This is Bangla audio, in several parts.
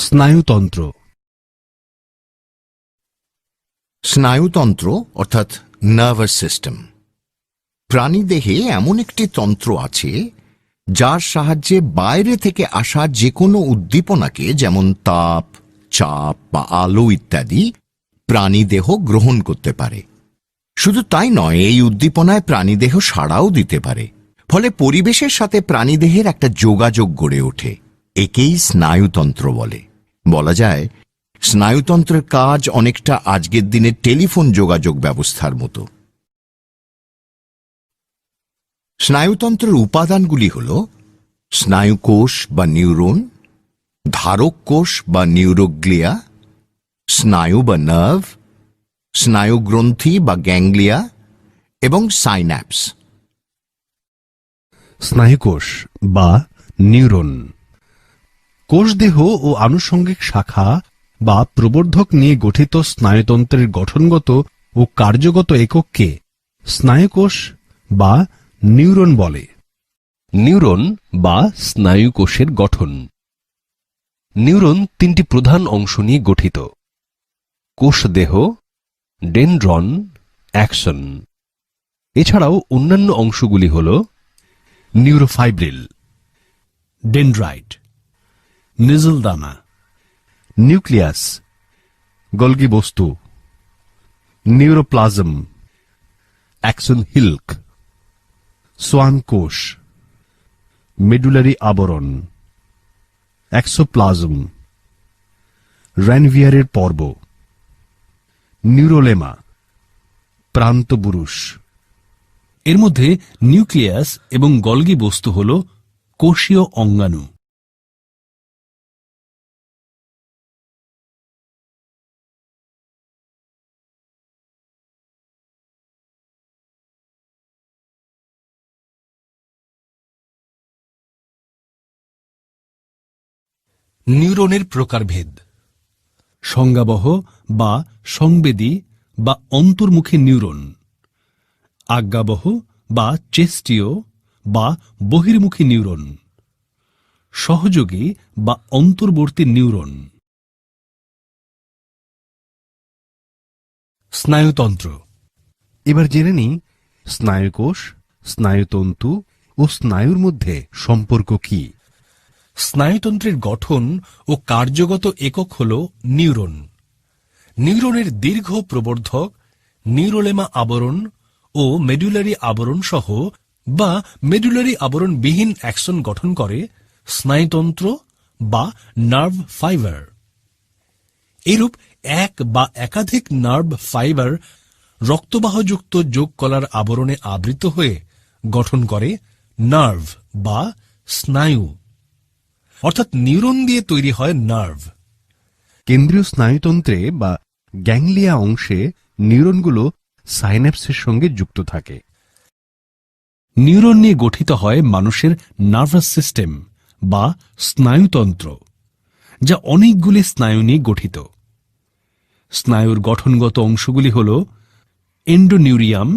স্নায়ুতন্ত্র। স্নায়ুতন্ত্র অর্থাৎ নার্ভাস সিস্টেম। প্রাণীদেহে এমন একটি তন্ত্র আছে যার সাহায্যে বাইরে থেকে আসা যে কোনো উদ্দীপনাকে, যেমন তাপ, চাপ বা আলো ইত্যাদি, প্রাণীদেহ গ্রহণ করতে পারে। শুধু তাই নয়, এই উদ্দীপনায় প্রাণীদেহ সাড়াও দিতে পারে। ফলে পরিবেশের সাথে প্রাণীদেহের একটা যোগাযোগ গড়ে ওঠে। একেই স্নায়ুতন্ত্র বলে। বলা যায়, স্নায়ুতন্ত্রের কাজ অনেকটা আজকের দিনের টেলিফোন যোগাযোগ ব্যবস্থার মতো। স্নায়ুতন্ত্রের উপাদানগুলি হল স্নায়ুকোষ বা নিউরন, ধারক কোষ বা নিউরোগ্লিয়া, স্নায়ু বা নার্ভ, স্নায়ুগ্রন্থি বা গ্যাংলিয়া এবং সাইন্যাপস। স্নায়ুকোষ বা নিউরন কোষদেহ ও আনুষঙ্গিক শাখা বা প্রবর্ধক নিয়ে গঠিত স্নায়ুতন্ত্রের গঠনগত ও কার্যগত একককে স্নায়ুকোষ বা নিউরন বলে। নিউরন বা স্নায়ুকোষের গঠন। নিউরন তিনটি প্রধান অংশ নিয়ে গঠিত: কোষদেহ, ডেনড্রন, অ্যাক্সন। এছাড়াও অন্যান্য অংশগুলি হল নিউরোফাইব্রিল, ডেনড্রাইট, নিজল দানা, নিউক্লিয়াস, গলগি বস্তু, নিউরোপ্লাজম, অ্যাক্সন হিল্ক, সোয়ান কোষ, মেডুলারি আবরণ, এক্সোপ্লাজম, র্যানভিয়ারের পর্ব, নিউরোলেমা, প্রান্তবুরুষ। এর মধ্যে নিউক্লিয়াস এবং গলগি বস্তু হল কোষীয় অঙ্গাণু। নিউরনের প্রকারভেদ: সংজ্ঞাবহ বা সংবেদী বা অন্তর্মুখী নিউরন, আজ্ঞাবহ বা চেষ্টীয় বা বহির্মুখী নিউরন, সহযোগী বা অন্তর্বর্তী নিউরন। স্নায়ুতন্ত্র। এবার জেনে নিই স্নায়ুকোষ, স্নায়ুতন্তু ও স্নায়ুর মধ্যে সম্পর্ক কি। স্নায়ুতন্ত্রের গঠন ও কার্যগত একক হল নিউরন। নিউরনের দীর্ঘ প্রবর্ধক, নিউরোলেমা আবরণ ও মেডুলারি আবরণ সহ বা মেডুলারি আবরণবিহীন অ্যাক্সন গঠন করে স্নায়ুতন্ত্র বা নার্ভ ফাইবার। এরূপ এক বা একাধিক নার্ভ ফাইবার রক্তবাহযুক্ত যোগকলার আবরণে আবৃত হয়ে গঠন করে নার্ভ বা স্নায়ু, অর্থাৎ নিউরন দিয়ে তৈরি হয় নার্ভ। কেন্দ্রীয় স্নায়ুতন্ত্রে বা গ্যাংলিয়া অংশে নিউরনগুলো সাইন্যাপসের সঙ্গে যুক্ত থাকে। নিউরন নিয়ে গঠিত হয় মানুষের নার্ভাস সিস্টেম বা স্নায়ুতন্ত্র, যা অনেকগুলি স্নায়ু নিয়ে গঠিত। স্নায়ুর গঠনগত অংশগুলি হল এন্ডোনিউরিয়াম,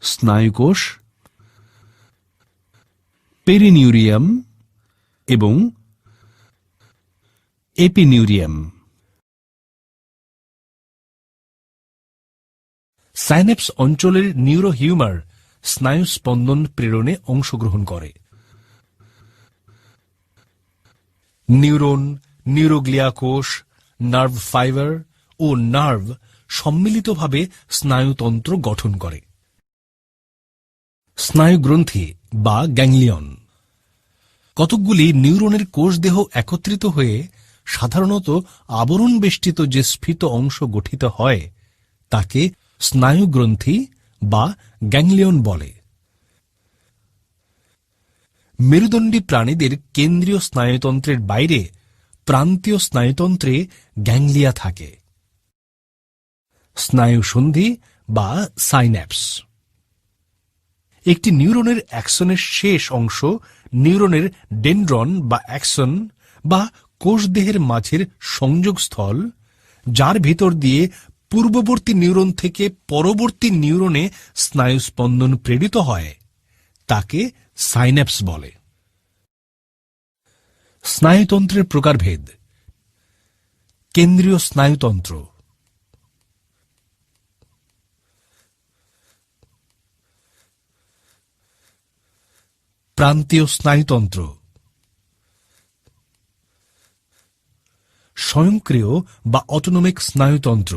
স্নায়ুকোষ, পেরিনিউরিয়াম এবং এপিনিউরিয়াম। সাইন্যাপস অঞ্চলের নিউরোহিউমার স্নায়ু স্পন্দন প্রেরণে অংশগ্রহণ করে। নিউরন, নিউরোগ্লিয়া কোষ, নার্ভ ফাইবার ও নার্ভ সম্মিলিতভাবে স্নায়ুতন্ত্র গঠন করে। স্নায়ুগ্রন্থি বা গ্যাংলিয়ন। কতকগুলি নিউরনের কোষদেহ একত্রিত হয়ে সাধারণত আবরণ বেষ্টিত যে স্ফীত অংশ গঠিত হয় তাকে স্নায়ুগ্রন্থি বা গ্যাংলিয়ন বলে। মেরুদণ্ডী প্রাণীদের কেন্দ্রীয় স্নায়ুতন্ত্রের বাইরে প্রান্তীয় স্নায়ুতন্ত্রে গ্যাংলিয়া থাকে। স্নায়ুসন্ধি বা সাইন্যাপস। একটি নিউরনের অ্যাক্সনের শেষ অংশ নিউরনের ডেনড্রন বা অ্যাক্সন বা কোষদেহের মাঝের সংযোগস্থল, যার ভিতর দিয়ে পূর্ববর্তী নিউরন থেকে পরবর্তী নিউরনে স্নায়ুস্পন্দন প্রেরিত হয়, তাকে সাইন্যাপস বলে। স্নায়ুতন্ত্রের প্রকারভেদ। কেন্দ্রীয় স্নায়ুতন্ত্র, প্রান্তীয় স্নায়ুতন্ত্র, স্বয়ংক্রিয় বা অটোনমিক স্নায়ুতন্ত্র।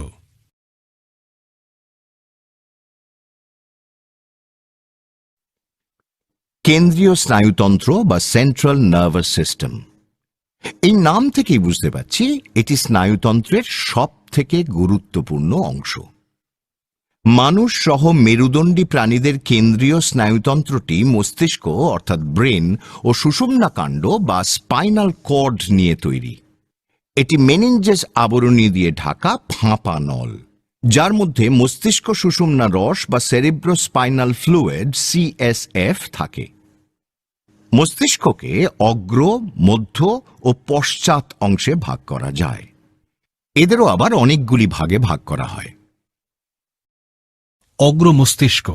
কেন্দ্রীয় স্নায়ুতন্ত্র বা সেন্ট্রাল নার্ভাস সিস্টেম। এই নাম থেকেই বুঝতে পারছি এটি স্নায়ুতন্ত্রের সব থেকে গুরুত্বপূর্ণ অংশ। মানুষ সহ মেরুদণ্ডী প্রাণীদের কেন্দ্রীয় স্নায়ুতন্ত্রটি মস্তিষ্ক অর্থাৎ ব্রেন ও সুষুম্না কাণ্ড বা স্পাইনাল কর্ড নিয়ে তৈরি। এটি মেনিনজাস আবরণী দিয়ে ঢাকা ফাঁপা নল, যার মধ্যে মস্তিষ্ক সুষুম্না রস বা সেরিব্রোস্পাইনাল ফ্লুইড সিএসএফ থাকে। মস্তিষ্ককে অগ্র, মধ্য ও পশ্চাৎ অংশে ভাগ করা যায়। এদেরও আবার অনেকগুলি ভাগে ভাগ করা হয়। অগ্র মস্তিষ্ক।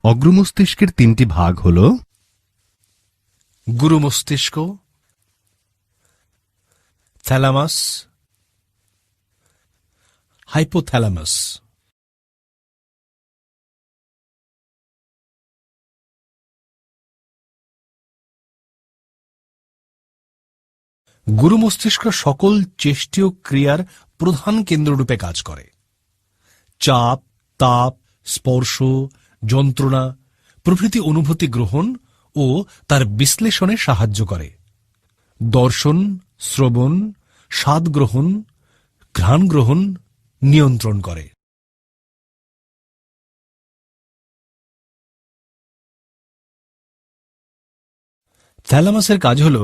অগ্রমস্তিষ্কের তিনটি ভাগ হল গুরু মস্তিষ্ক, থ্যালামাস, হাইপোথ্যালামাস। গুরু মস্তিষ্ক সকল চেষ্টীয় ক্রিয়ার প্রধান কেন্দ্ররূপে কাজ করে। চাপ, তাপ, স্পর্শ, যন্ত্রণা প্রভৃতি অনুভূতি গ্রহণ ও তার বিশ্লেষণে সাহায্য করে। দর্শন, শ্রবণ, স্বাদ গ্রহণ, ঘ্রাণ গ্রহণ নিয়ন্ত্রণ করে। থ্যালামাসের কাজ হল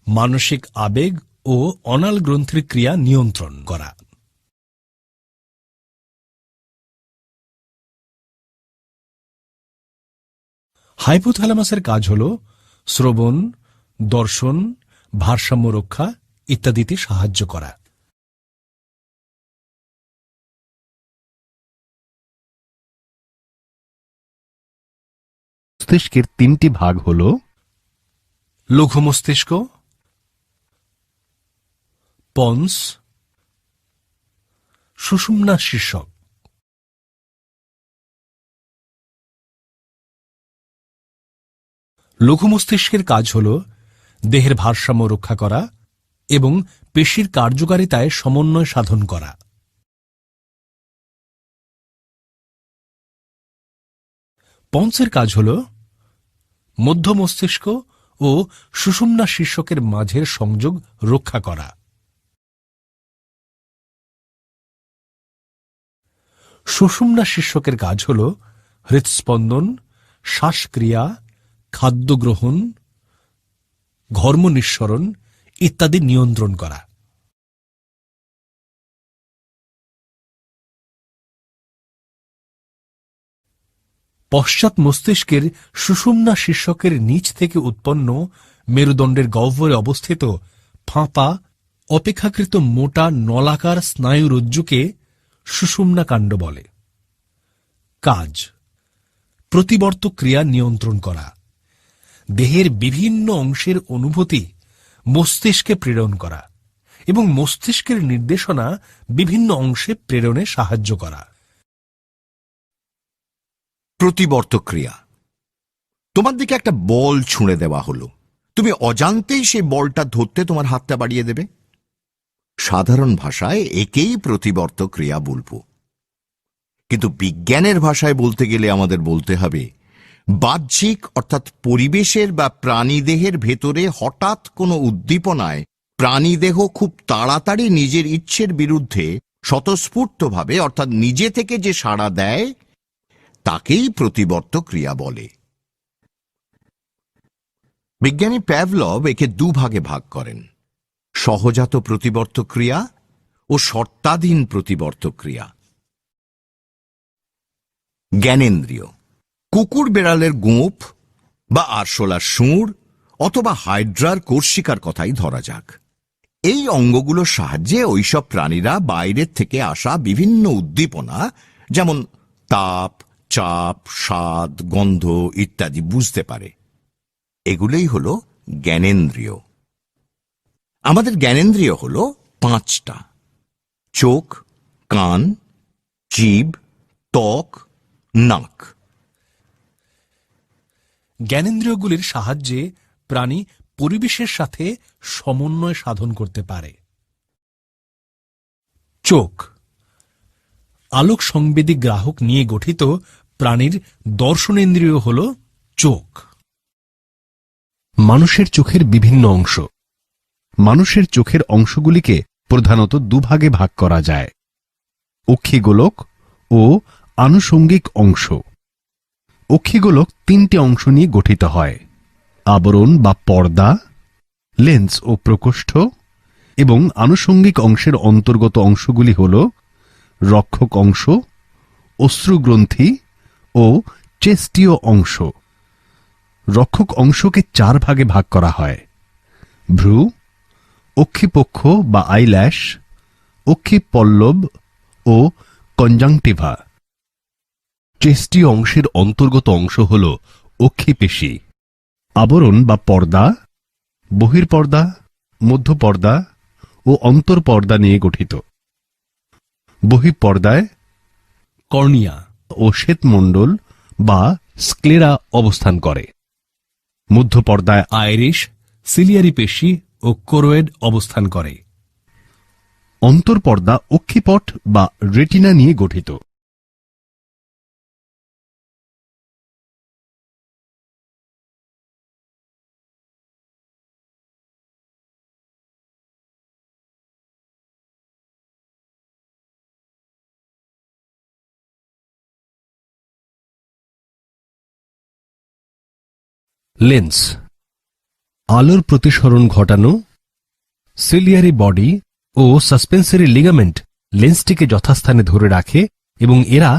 মানসিক আবেগ ও অনাল গ্রন্থির ক্রিয়া নিয়ন্ত্রণ করা। হাইপোথ্যালামাসের কাজ হল শ্রবণ, দর্শন, ভারসাম্য রক্ষা ইত্যাদিতে সাহায্য করা। মস্তিষ্কের তিনটি ভাগ হল লঘু মস্তিষ্ক, পন্স, সুষুম্না শীর্ষক। লঘু মস্তিষ্কের কাজ হল দেহের ভারসাম্য রক্ষা করা এবং পেশির কার্যকারিতায় সমন্বয় সাধন করা। পন্সের কাজ হল মধ্য মস্তিষ্ক ও সুষুম্না শীর্ষকের মাঝের সংযোগ রক্ষা করা। সুষুম্না শীর্ষকের কাজ হল হৃৎস্পন্দন, শ্বাসক্রিয়া, খাদ্য গ্রহণ, ঘর্ম নিঃসরণ ইত্যাদি নিয়ন্ত্রণ করা। পশ্চাৎ মস্তিষ্কের সুষুম্না শীর্ষকের নিচ থেকে উৎপন্ন মেরুদণ্ডের গহ্বরে অবস্থিত ফাঁপা অপেক্ষাকৃত মোটা নলাকার স্নায়ুরজ্জুকে সুষুম্না কাণ্ড বলে। কাজ: প্রতিবর্ত ক্রিয়া নিয়ন্ত্রণ করা, দেহের বিভিন্ন অংশের অনুভূতি মস্তিষ্কে প্রেরণ করা এবং মস্তিষ্কের নির্দেশনা বিভিন্ন অংশে প্রেরণে সাহায্য করা। প্রতিবর্ত ক্রিয়া। তোমার দিকে একটা বল ছুঁড়ে দেওয়া হলো, তুমি অজান্তেই সেই বলটা ধরতে তোমার হাতটা বাড়িয়ে দেবে। সাধারণ ভাষায় একেই প্রতিবর্ত ক্রিয়া বলবো, কিন্তু বিজ্ঞানের ভাষায় বলতে গেলে আমাদের বলতে হবে বাহ্যিক অর্থাৎ পরিবেশের বা প্রাণীদেহের ভেতরে হঠাৎ কোনো উদ্দীপনায় প্রাণীদেহ খুব তাড়াতাড়ি নিজের ইচ্ছের বিরুদ্ধে স্বতঃস্ফূর্তভাবে অর্থাৎ নিজে থেকে যে সাড়া দেয় তাকেই প্রতিবর্ত ক্রিয়া বলে। বিজ্ঞানী প্যাভলভ একে দুভাগে ভাগ করেন: সহজাত প্রতিবর্ত ক্রিয়া ও শর্তাধীন প্রতিবর্ত ক্রিয়া। জ্ঞানেন্দ্রিয়: কুকুর বেড়ালের গোঁফ বা আরশোলার শুঁড় অথবা হাইড্রার কোর্সিকার কথাই ধরা যাক। এই অঙ্গগুলোর সাহায্যে ওইসব প্রাণীরা বাইরের থেকে আসা বিভিন্ন উদ্দীপনা যেমন তাপ, চাপ, স্বাদ, গন্ধ ইত্যাদি বুঝতে পারে। এগুলোই হল জ্ঞানেন্দ্রিয়। আমাদের জ্ঞানেন্দ্রিয় হল 5টা: চোখ, কান, জিভ, ত্বক, নাক। জ্ঞানেন্দ্রিয়গুলির সাহায্যে প্রাণী পরিবেশের সাথে সমন্বয় সাধন করতে পারে। চোখ আলোক সংবেদী গ্রাহক নিয়ে গঠিত প্রাণীর দর্শনেন্দ্রিয় হল চোখ। মানুষের চোখের বিভিন্ন অংশ। মানুষের চোখের অংশগুলিকে প্রধানত দুভাগে ভাগ করা যায়: অক্ষিগোলক ও আনুষঙ্গিক অংশ। অক্ষিগোলক 3টে অংশ নিয়ে গঠিত হয়: আবরণ বা পর্দা, লেন্স ও প্রকোষ্ঠ, এবং আনুষঙ্গিক অংশের অন্তর্গত অংশগুলি হল রক্ষক অংশ, অশ্রুগ্রন্থি ও চেষ্টীয় অংশ। রক্ষক অংশকে 4 ভাগে ভাগ করা হয়: ভ্রু, অক্ষিপক্ষ বা আইল্যাশ, অক্ষিপল্লব ও কনজাংটিভা। চেষ্টীয় অংশের অন্তর্গত অংশ হল অক্ষিপেশী। আবরণ বা পর্দা বহির্পর্দা, মধ্যপর্দা ও অন্তর্পর্দা নিয়ে গঠিত। বহিঃপর্দায় কর্নিয়া ও শ্বেতমণ্ডল বা স্ক্লেরা অবস্থান করে। মধ্যপর্দায় আইরিশ, সিলিয়ারি পেশি ও কোরোয়েড অবস্থান করে। অন্তর্পর্দা অক্ষিপট বা রেটিনা নিয়ে গঠিত। লেন্স আলোর প্রতিসরণ ঘটানো। সিলিয়ারি বডি ও সাসপেন্সরি লিগামেন্ট লেন্সটিকে যথাস্থানে ধরে রাখে এবং এরা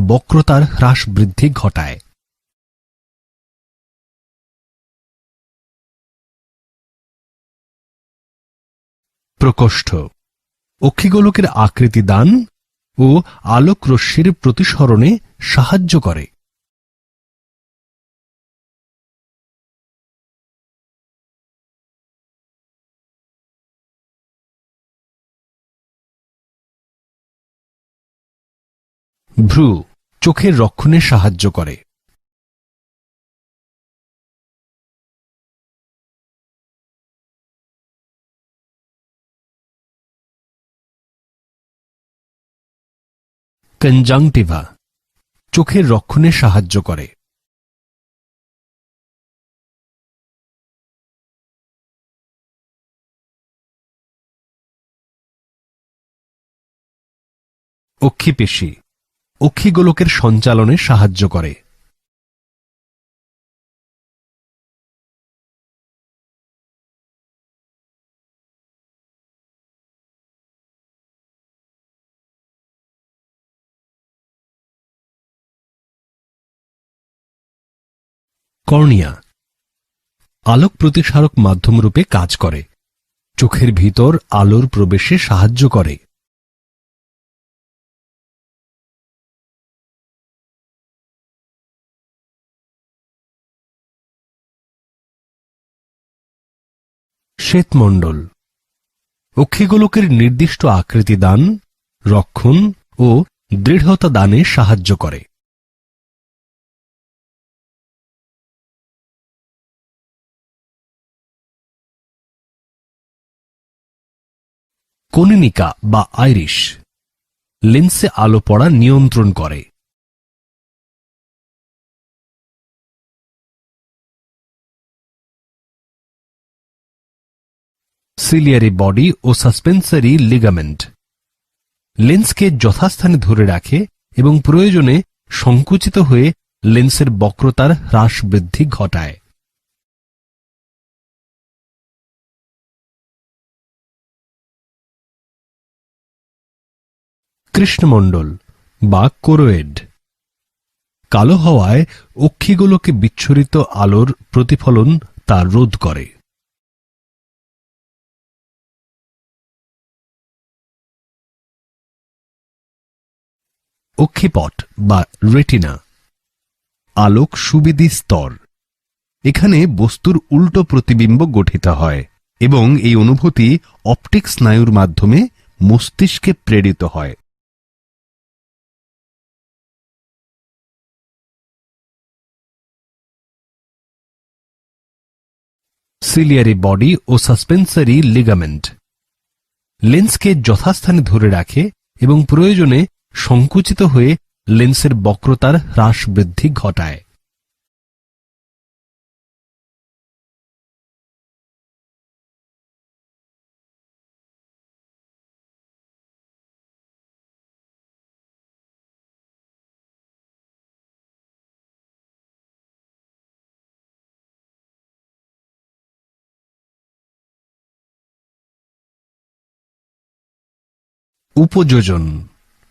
বক্রতার হ্রাস বৃদ্ধি ঘটায়। প্রকোষ্ঠ অক্ষিগোলকের আকৃতি দান ও আলোক রশ্মির প্রতিসরণে সাহায্য করে। ভ্রু চোখের রক্ষণে সাহায্য করে। কনজাংটিভা চোখের রক্ষণে সাহায্য করে। অক্ষিপেশী অক্ষিগোলকের সঞ্চালনে সাহায্য করে। কর্নিয়া আলোক প্রতিসারক মাধ্যমরূপে কাজ করে। চোখের ভিতর আলোর প্রবেশে সাহায্য করে। শ্বেতমণ্ডল অক্ষিগোলকের নির্দিষ্ট আকৃতি দান, রক্ষণ ও দৃঢ়তা দানে সাহায্য করে। কনীনিকা বা আইরিশ লেন্সে আলো পড়া নিয়ন্ত্রণ করে। সিলিয়ারি বডি ও সাসপেন্সরি লিগামেন্ট লেন্সকে যথাস্থানে ধরে রাখে এবং প্রয়োজনে সংকুচিত হয়ে লেন্সের বক্রতার হ্রাস বৃদ্ধি ঘটায়। কৃষ্ণমণ্ডল বা কোরোয়েড কালো হওয়ায় অক্ষিগোলকে বিচ্ছুরিত আলোর প্রতিফলন তা রোধ করে। অক্ষিপট বা রেটিনা আলোক সুবিধি স্তর। এখানে বস্তুর উল্টো প্রতিবিম্ব গঠিত হয়। এবং এই অনুভূতি অপটিক স্নায়ুর মাধ্যমে মস্তিষ্কে প্রেরিত হয়। সিলিয়ারি বডি ও সাসপেন্সারি লিগামেন্ট লেন্সকে যথাস্থানে ধরে রাখে এবং প্রয়োজনে সংকুচিত হয়ে লেন্সের বক্রতার হ্রাস বৃদ্ধি ঘটায়। উপযোজন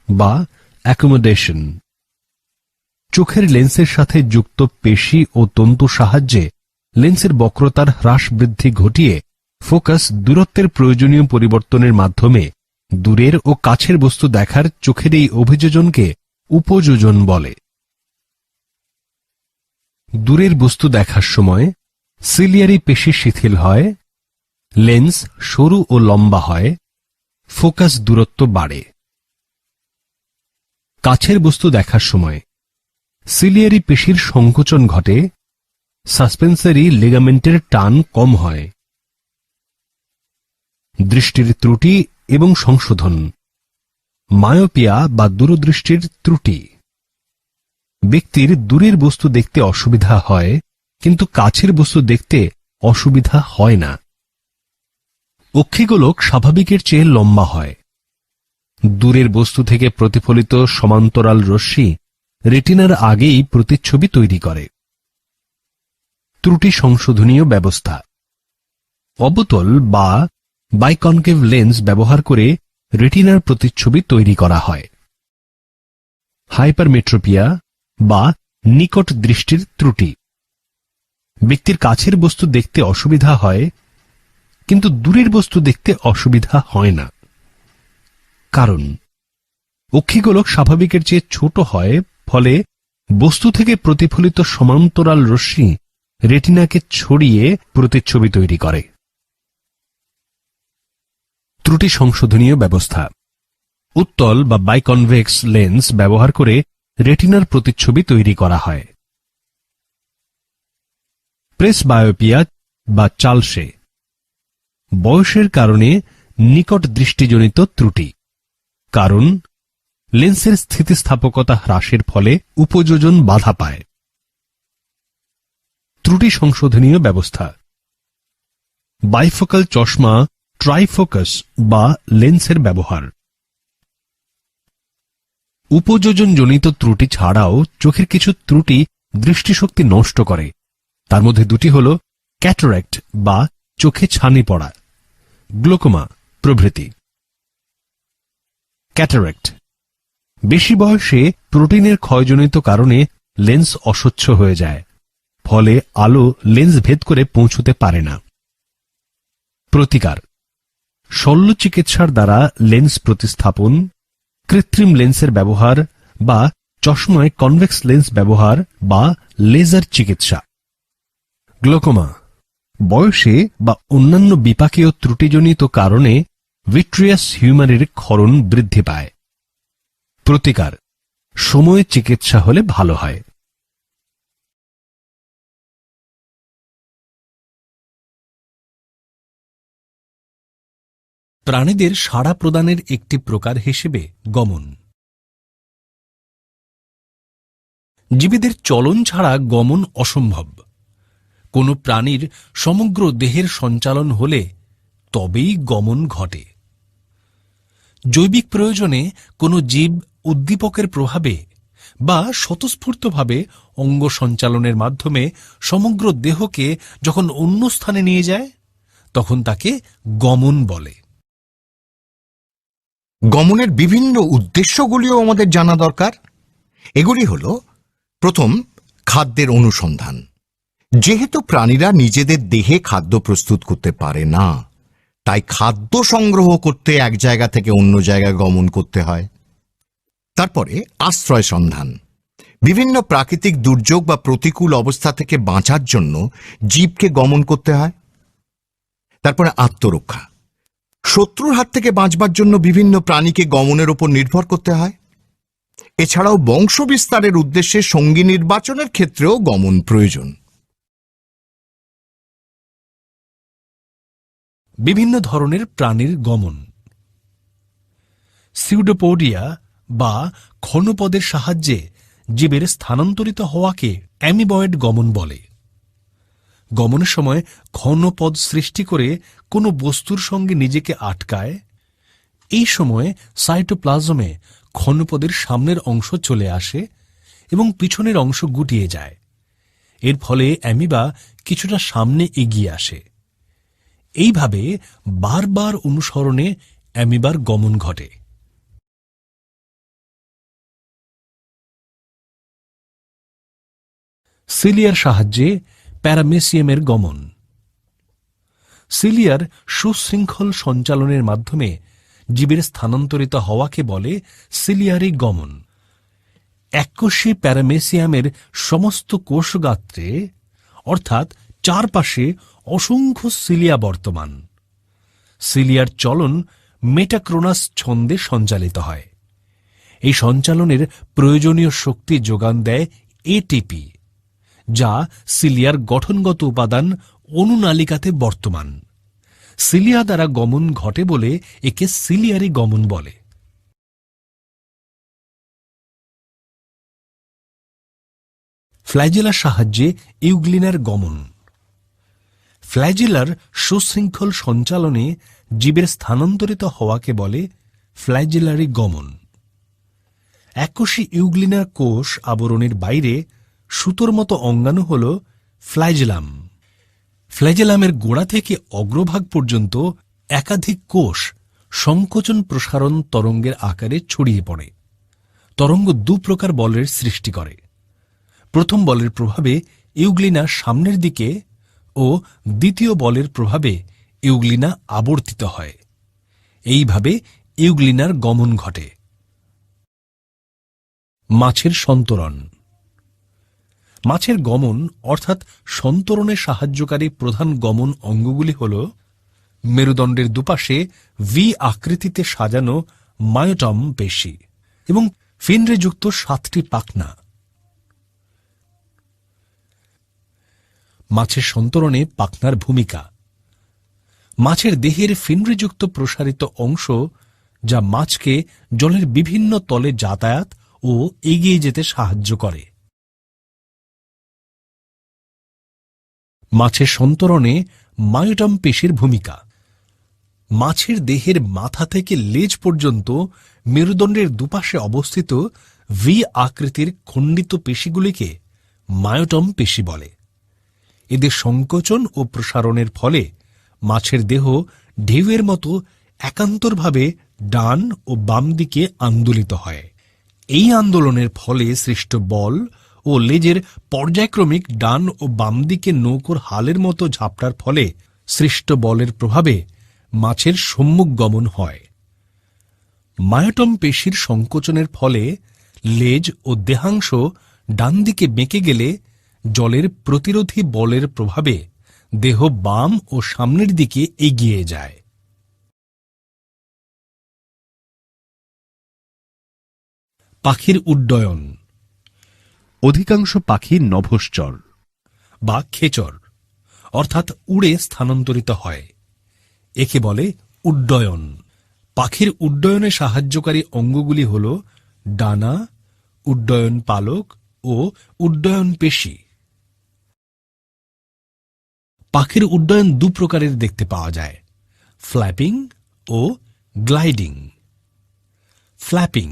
বা অ্যাকোমোডেশন চোখের লেন্সের সাথে যুক্ত পেশি ও তন্তু সাহায্যে লেন্সের বক্রতার হ্রাস বৃদ্ধি ঘটিয়ে ফোকাস দূরত্বের প্রয়োজনীয় পরিবর্তনের মাধ্যমে দূরের ও কাছের বস্তু দেখার চোখের এই অভিযোজনকে উপযোজন বলে। দূরের বস্তু দেখার সময় সিলিয়ারি পেশি শিথিল হয়, লেন্স সরু ও লম্বা হয়, ফোকাস দূরত্ব বাড়ে। কাছের বস্তু দেখার সময় সিলিয়ারি পেশির সংকোচন ঘটে, সাসপেন্সারি লিগামেন্টের টান কম হয়। দৃষ্টির ত্রুটি এবং সংশোধন মায়োপিয়া বা দূরদৃষ্টির ত্রুটি ব্যক্তির দূরের বস্তু দেখতে অসুবিধা হয়, কিন্তু কাছের বস্তু দেখতে অসুবিধা হয় না। অক্ষিগোলক স্বাভাবিকের চেয়ে লম্বা হয়। দূরের বস্তু থেকে প্রতিফলিত সমান্তরাল রশ্মি রেটিনার আগেই প্রতিচ্ছবি তৈরি করে। ত্রুটি সংশোধনীয় ব্যবস্থা অবতল বা বাইকনকেভ লেন্স ব্যবহার করে রেটিনার প্রতিচ্ছবি তৈরি করা হয়। হাইপারমেট্রোপিয়া বা নিকট দৃষ্টির ত্রুটি ব্যক্তির কাছের বস্তু দেখতে অসুবিধা হয়, কিন্তু দূরের বস্তু দেখতে অসুবিধা হয় না। কারণ অক্ষিগোলক স্বাভাবিকের চেয়ে ছোট হয়, ফলে বস্তু থেকে প্রতিফলিত সমান্তরাল রশ্মি রেটিনাকে ছড়িয়ে প্রতিচ্ছবি তৈরি করে। ত্রুটি সংশোধনীয় ব্যবস্থা উত্তল বা বাইকনভেক্স লেন্স ব্যবহার করে রেটিনার প্রতিচ্ছবি তৈরি করা হয়। প্রেসবায়োপিয়া বা চালসে বয়সের কারণে নিকট দৃষ্টিজনিত ত্রুটি। কারণ লেন্সের স্থিতিস্থাপকতা হ্রাসের ফলে উপযোজন বাধা পায়। ত্রুটি সংশোধনীয় ব্যবস্থা বাইফোকাল চশমা, ট্রাইফোকাস বা লেন্সের ব্যবহার। উপযোজনজনিত ত্রুটি ছাড়াও চোখের কিছু ত্রুটি দৃষ্টিশক্তি নষ্ট করে। তার মধ্যে দুটি হল ক্যাটারাক্ট বা চোখে ছানি পড়া, গ্লোকোমা প্রভৃতি। ক্যাটারাক্ট বেশি বয়সে প্রোটিনের ক্ষয়জনিত কারণে লেন্স অস্বচ্ছ হয়ে যায়, ফলে আলো লেন্স ভেদ করে পৌঁছতে পারে না। প্রতিকার শল্য চিকিৎসার দ্বারা লেন্স প্রতিস্থাপন, কৃত্রিম লেন্সের ব্যবহার বা চশমায় কনভেক্স লেন্স ব্যবহার বা লেজার চিকিৎসা। গ্লোকোমা বয়সে বা অন্যান্য বিপাকীয় ত্রুটিজনিত কারণে ভিট্রিয়াস হিউমারের ক্ষরণ বৃদ্ধি পায়। প্রতিকার সময়ে চিকিৎসা হলে ভালো হয়। প্রাণীদের সাড়া প্রদানের একটি প্রকার হিসেবে গমন। জীবীদের চলন ছাড়া গমন অসম্ভব। কোনো প্রাণীর সমগ্র দেহের সঞ্চালন হলে তবেই গমন ঘটে। জৈবিক প্রয়োজনে কোনো জীব উদ্দীপকের প্রভাবে বা স্বতঃস্ফূর্তভাবে অঙ্গ সঞ্চালনের মাধ্যমে সমগ্র দেহকে যখন অন্য স্থানে নিয়ে যায়, তখন তাকে গমন বলে। গমনের বিভিন্ন উদ্দেশ্যগুলিও আমাদের জানা দরকার। এগুলি হল, প্রথম, খাদ্যের অনুসন্ধান। যেহেতু প্রাণীরা নিজেদের দেহে খাদ্য প্রস্তুত করতে পারে না, তাই খাদ্য সংগ্রহ করতে এক জায়গা থেকে অন্য জায়গায় গমন করতে হয়। তারপরে আশ্রয় সন্ধান। বিভিন্ন প্রাকৃতিক দুর্যোগ বা প্রতিকূল অবস্থা থেকে বাঁচার জন্য জীবকে গমন করতে হয়। তারপরে আত্মরক্ষা। শত্রুর হাত থেকে বাঁচবার জন্য বিভিন্ন প্রাণীকে গমনের ওপর নির্ভর করতে হয়। এছাড়াও বংশ বিস্তারের উদ্দেশ্যে সঙ্গী নির্বাচনের ক্ষেত্রেও গমন প্রয়োজন। বিভিন্ন ধরনের প্রাণীর গমন। সিউডোপোডিয়া বা ক্ষণপদের সাহায্যে জীবের স্থানান্তরিত হওয়াকে অ্যামিবয়েড গমন বলে। গমনের সময় ক্ষণপদ সৃষ্টি করে কোনো বস্তুর সঙ্গে নিজেকে আটকায়। এই সময় সাইটোপ্লাজমে ক্ষণপদের সামনের অংশ চলে আসে এবং পিছনের অংশ গুটিয়ে যায়। এর ফলে অ্যামিবা কিছুটা সামনে এগিয়ে আসে। এইভাবে বারবার অনুসরণে অ্যামিবার গমন ঘটে। সিলিয়ার সাহায্যে প্যারামেসিয়ামের গমন। সিলিয়ার সুশৃঙ্খল সঞ্চালনের মাধ্যমে জীবের স্থানান্তরিত হওয়াকে বলে সিলিয়ারি গমন। এককোষী প্যারামেসিয়ামের সমস্ত কোষগাত্রে অর্থাৎ চারপাশে অসংখ্য সিলিয়া বর্তমান। সিলিয়ার চলন মেটাক্রোনাস ছন্দে সঞ্চালিত হয়। এই সঞ্চালনের প্রয়োজনীয় শক্তি যোগান দেয় এটিপি, যা সিলিয়ার গঠনগত উপাদান অনুনালিকাতে বর্তমান। সিলিয়া দ্বারা গমন ঘটে বলে একে সিলিয়ারি গমন বলে। ফ্ল্যাজেলার সাহায্যে ইউগ্লিনার গমন। ফ্ল্যাজেলার সুশৃঙ্খল সঞ্চালনে জীবের স্থানান্তরিত হওয়াকে বলে ফ্ল্যাজেলারি গমন। এককোষী ইউগ্লিনার কোষ আবরণের বাইরে সুতোর মতো অঙ্গাণু হল ফ্ল্যাজেলাম। ফ্ল্যাজেলামের গোড়া থেকে অগ্রভাগ পর্যন্ত একাধিক কোষ সংকোচন প্রসারণ তরঙ্গের আকারে ছড়িয়ে পড়ে। তরঙ্গ দু প্রকার বলের সৃষ্টি করে। প্রথম বলের প্রভাবে ইউগ্লিনা সামনের দিকে ও দ্বিতীয় বলের প্রভাবে ইউগ্লিনা আবর্তিত হয়। এইভাবে ইউগ্লিনার গমন ঘটে। মাছের সন্তরণ। মাছের গমন অর্থাৎ সন্তরণে সাহায্যকারী প্রধান গমন অঙ্গগুলি হল মেরুদণ্ডের দুপাশে ভি আকৃতিতে সাজানো মায়োটম পেশি এবং ফিনরেযুক্ত 7টি পাখনা। মাছের সন্তরণে পাখনার ভূমিকা। মাছের দেহের ফিনরেযুক্ত প্রসারিত অংশ যা মাছকে জলের বিভিন্ন তলে যাতায়াত ও এগিয়ে যেতে সাহায্য করে। মাছের সন্তরণে মায়োটম পেশির ভূমিকা। মাছের দেহের মাথা থেকে লেজ পর্যন্ত মেরুদণ্ডের দুপাশে অবস্থিত ভি আকৃতির খণ্ডিত পেশিগুলিকে মায়োটম পেশি বলে। এদের সংকোচন ও প্রসারণের ফলে মাছের দেহ ঢেউয়ের মতো একান্তরভাবে ডান ও বাম দিকে আন্দোলিত হয়। এই আন্দোলনের ফলে সৃষ্ট বল ও লেজের পর্যায়ক্রমিক ডান ও বাম দিকে নৌকোর হালের মতো ঝাপটার ফলে সৃষ্ট বলের প্রভাবে মাছের সম্মুখ গমন হয়। মায়োটম পেশির সংকোচনের ফলে লেজ ও দেহাংশ ডান দিকে বেঁকে গেলে জলের প্রতিরোধী বলের প্রভাবে দেহ বাম ও সামনের দিকে এগিয়ে যায়। পাখির উড্ডয়ন। অধিকাংশ পাখি নভশ্চর বা খেচর অর্থাৎ উড়ে স্থানান্তরিত হয়। একে বলে উড্ডয়ন। পাখির উড্ডয়নে সাহায্যকারী অঙ্গগুলি হল ডানা, উড্ডয়ন পালক ও উড্ডয়ন পেশি। পাখির উড্ডয়ন দু প্রকারের দেখতে পাওয়া যায়, ফ্ল্যাপিং ও গ্লাইডিং। ফ্ল্যাপিং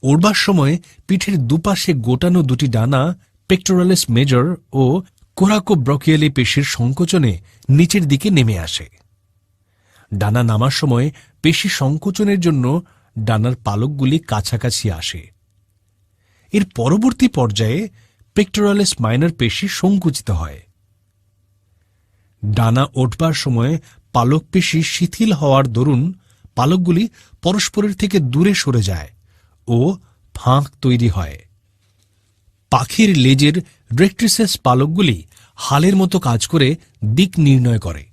ওড়বার সময় পিঠের দুপাশে গোটানো দুটি ডানা পেক্টোরালিস মেজর ও কোরাকোব্রকিয়ালি পেশির সংকোচনে নিচের দিকে নেমে আসে। ডানা নামার সময় পেশি সংকোচনের জন্য ডানার পালকগুলি কাছাকাছি আসে। এর পরবর্তী পর্যায়ে পেক্টোরালিস মাইনর পেশি সংকুচিত হয়। ডানা ওঠবার সময় পালক পেশি শিথিল হওয়ার দরুন পালকগুলি পরস্পরের থেকে দূরে সরে যায় ও ফাঁক তৈরি হয়। পাখির লেজের রেক্ট্রিসেস পালকগুলি হালের মতো কাজ করে দিক নির্ণয় করে,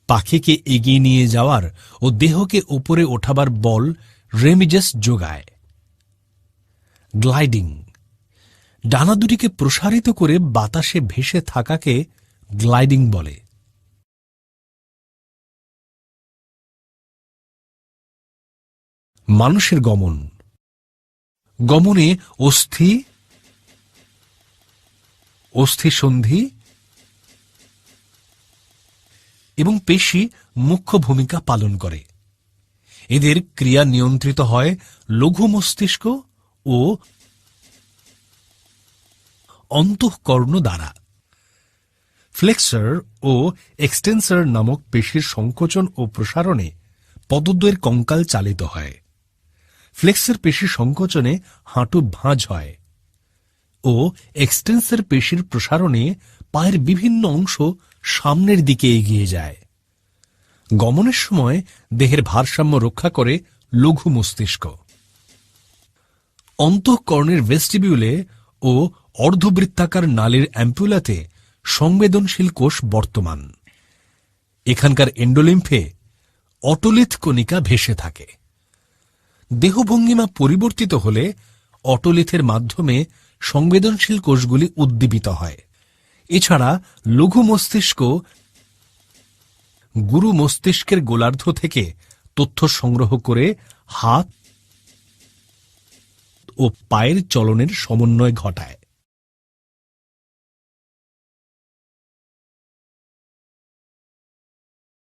পাখিকে এগিয়ে নিয়ে যাওয়ার ও দেহকে উপরে ওঠাবার বল রেমিজেস যোগায়। গ্লাইডিং, ডানা দুটিকে প্রসারিত করে বাতাসে ভেসে থাকাকে গ্লাইডিং বলে। মানুষের গমন, গমনে অস্থি, অস্থিসন্ধি এবং পেশি মুখ্য ভূমিকা পালন করে। এদের ক্রিয়া নিয়ন্ত্রিত হয় লঘু মস্তিষ্ক ও অন্তঃকর্ণ দ্বারা। ফ্লেক্সর ও এক্সটেন্সর নামক পেশির সংকোচন ও প্রসারণে পদদ্বয়ের কঙ্কাল চালিত হয়। ফ্লেক্সর পেশির সংকোচনে হাঁটু ভাঁজ হয় ও এক্সটেন্সর পেশির প্রসারণে পায়ের বিভিন্ন অংশ সামনের দিকে এগিয়ে যায়। গমনের সময় দেহের ভারসাম্য রক্ষা করে লঘু মস্তিষ্ক। অন্তঃকর্ণের ভেস্টিবিউলে ও অর্ধবৃত্তাকার নালীর অ্যাম্পুলাতে সংবেদনশীল কোষ বর্তমান। এখানকার এন্ডোলিম্ফে অটোলিথ কণিকা ভেসে থাকে। দেহভঙ্গিমা পরিবর্তিত হলে অটোলিথের মাধ্যমে সংবেদনশীল কোষগুলি উদ্দীপিত হয়। এছাড়া লঘু মস্তিষ্ক গুরু মস্তিষ্কের গোলার্ধ থেকে তথ্য সংগ্রহ করে হাত ও পায়ের চলনের সমন্বয় ঘটায়।